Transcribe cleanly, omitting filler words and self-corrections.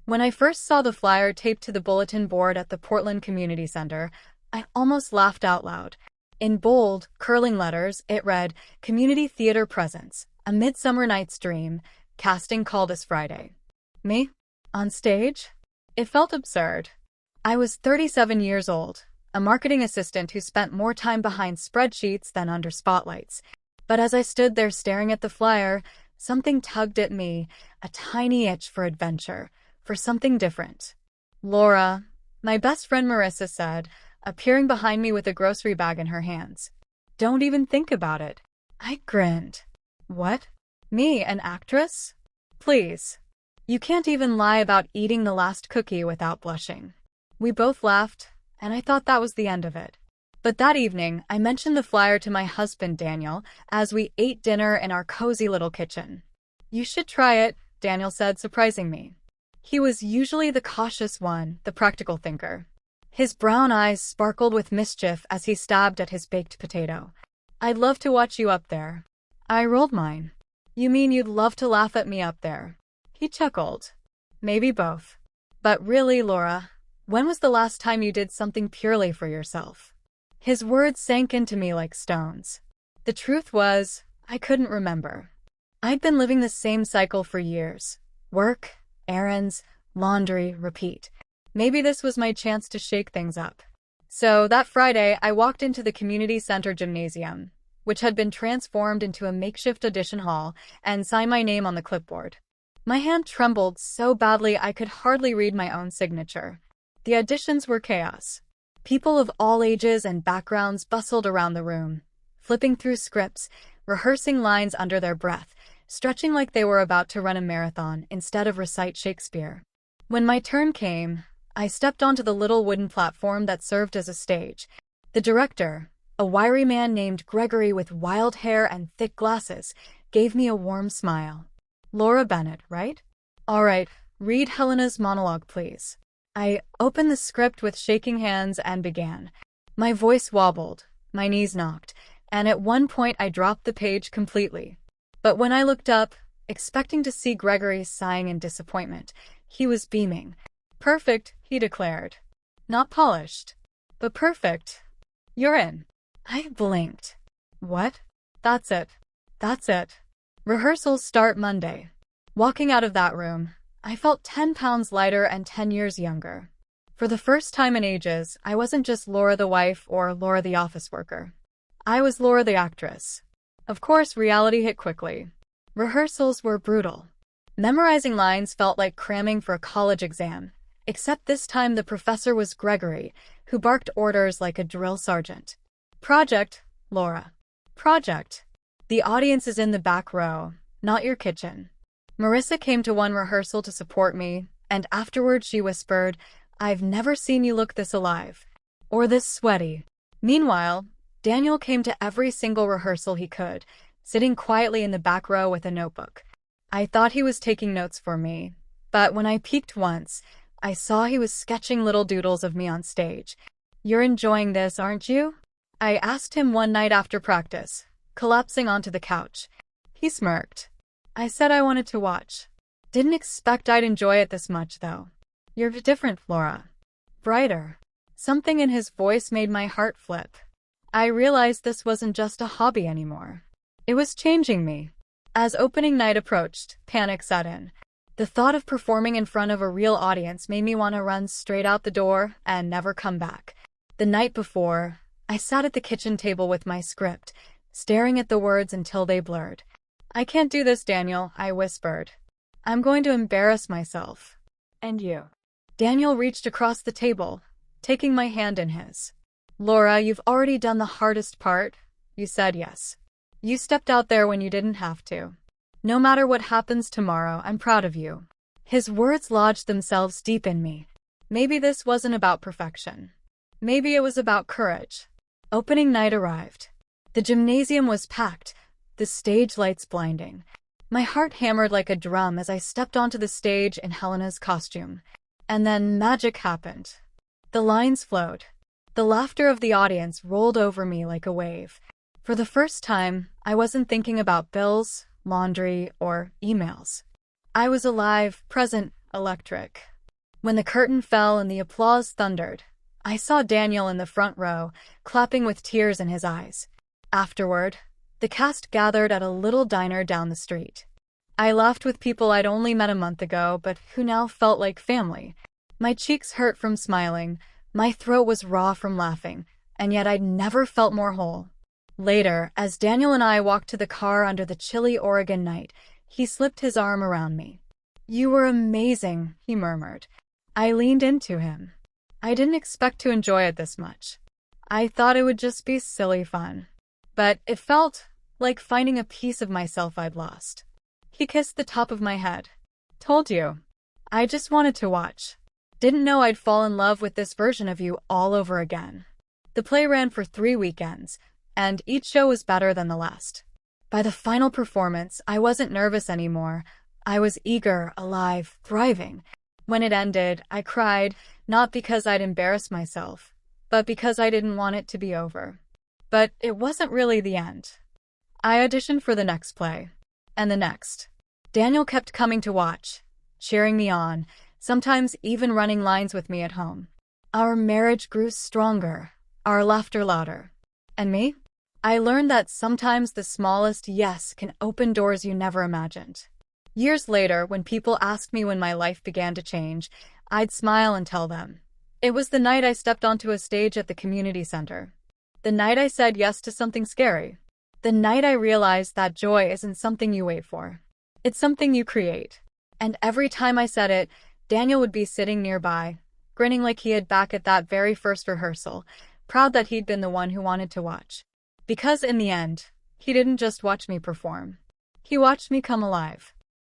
When I first saw the flyer taped to the bulletin board at the Portland Community Center, I almost laughed out loud. In bold, curling letters, it read, Community Theater Presents, A Midsummer Night's Dream, Casting Call this Friday. Me? On stage? It felt absurd. I was 37 years old, a marketing assistant who spent more time behind spreadsheets than under spotlights. But as I stood there staring at the flyer, something tugged at me, a tiny itch for adventure, for something different. Laura, my best friend Marissa said, appearing behind me with a grocery bag in her hands. Don't even think about it. I grinned. What? Me, an actress? Please. You can't even lie about eating the last cookie without blushing. We both laughed, and I thought that was the end of it. But that evening, I mentioned the flyer to my husband, Daniel, as we ate dinner in our cozy little kitchen. You should try it, Daniel said, surprising me. He was usually the cautious one, the practical thinker. His brown eyes sparkled with mischief as he stabbed at his baked potato. I'd love to watch you up there. I rolled mine. You mean you'd love to laugh at me up there? He chuckled. Maybe both. But really, Laura, when was the last time you did something purely for yourself? His words sank into me like stones. The truth was, I couldn't remember. I'd been living the same cycle for years. Work, errands, laundry, repeat. Maybe this was my chance to shake things up. So that Friday, I walked into the community center gymnasium, which had been transformed into a makeshift audition hall, and signed my name on the clipboard. My hand trembled so badly I could hardly read my own signature. The auditions were chaos. People of all ages and backgrounds bustled around the room, flipping through scripts, rehearsing lines under their breath, stretching like they were about to run a marathon instead of recite Shakespeare. When my turn came, I stepped onto the little wooden platform that served as a stage. The director, a wiry man named Gregory with wild hair and thick glasses, gave me a warm smile. Laura Bennett, right? All right, read Helena's monologue, please. I opened the script with shaking hands and began. My voice wobbled, my knees knocked, and at one point I dropped the page completely. But when I looked up, expecting to see Gregory sighing in disappointment, he was beaming. Perfect, he declared. Not polished, but perfect. You're in. I blinked. What? That's it. That's it. Rehearsals start Monday. Walking out of that room, I felt 10 pounds lighter and 10 years younger. For the first time in ages, I wasn't just Laura the wife or Laura the office worker. I was Laura the actress. Of course, reality hit quickly. Rehearsals were brutal. Memorizing lines felt like cramming for a college exam, except this time the professor was Gregory, who barked orders like a drill sergeant. Project, Laura. Project. The audience is in the back row, not your kitchen. Marissa came to one rehearsal to support me, and afterward she whispered, I've never seen you look this alive. Or this sweaty. Meanwhile, Daniel came to every single rehearsal he could, sitting quietly in the back row with a notebook. I thought he was taking notes for me, but when I peeked once, I saw he was sketching little doodles of me on stage. You're enjoying this, aren't you? I asked him one night after practice, collapsing onto the couch. He smirked. I said I wanted to watch. Didn't expect I'd enjoy it this much, though. You're different, Laura. Brighter. Something in his voice made my heart flip. I realized this wasn't just a hobby anymore. It was changing me. As opening night approached, panic set in. The thought of performing in front of a real audience made me want to run straight out the door and never come back. The night before, I sat at the kitchen table with my script, staring at the words until they blurred. I can't do this, Daniel, I whispered. I'm going to embarrass myself. And you? Daniel reached across the table, taking my hand in his. Laura, you've already done the hardest part. You said yes. You stepped out there when you didn't have to. No matter what happens tomorrow, I'm proud of you. His words lodged themselves deep in me. Maybe this wasn't about perfection. Maybe it was about courage. Opening night arrived. The gymnasium was packed, the stage lights blinding. My heart hammered like a drum as I stepped onto the stage in Helena's costume. And then magic happened. The lines flowed. The laughter of the audience rolled over me like a wave. For the first time, I wasn't thinking about bills, laundry, or emails. I was alive, present, electric. When the curtain fell and the applause thundered, I saw Daniel in the front row, clapping with tears in his eyes. Afterward, the cast gathered at a little diner down the street. I laughed with people I'd only met a month ago, but who now felt like family. My cheeks hurt from smiling, my throat was raw from laughing, and yet I'd never felt more whole. Later, as Daniel and I walked to the car under the chilly Oregon night, he slipped his arm around me. "You were amazing," he murmured. I leaned into him. I didn't expect to enjoy it this much. I thought it would just be silly fun. But it felt like finding a piece of myself I'd lost. He kissed the top of my head. "Told you. I just wanted to watch. Didn't know I'd fall in love with this version of you all over again." The play ran for 3 weekends, and each show was better than the last. By the final performance, I wasn't nervous anymore. I was eager, alive, thriving. When it ended, I cried, not because I'd embarrassed myself, but because I didn't want it to be over. But it wasn't really the end. I auditioned for the next play, and the next. Daniel kept coming to watch, cheering me on, sometimes even running lines with me at home. Our marriage grew stronger, our laughter louder. And me? I learned that sometimes the smallest yes can open doors you never imagined. Years later, when people asked me when my life began to change, I'd smile and tell them. It was the night I stepped onto a stage at the community center. The night I said yes to something scary. The night I realized that joy isn't something you wait for. It's something you create. And every time I said it, Daniel would be sitting nearby, grinning like he had back at that very first rehearsal, proud that he'd been the one who wanted to watch. Because in the end, he didn't just watch me perform. He watched me come alive.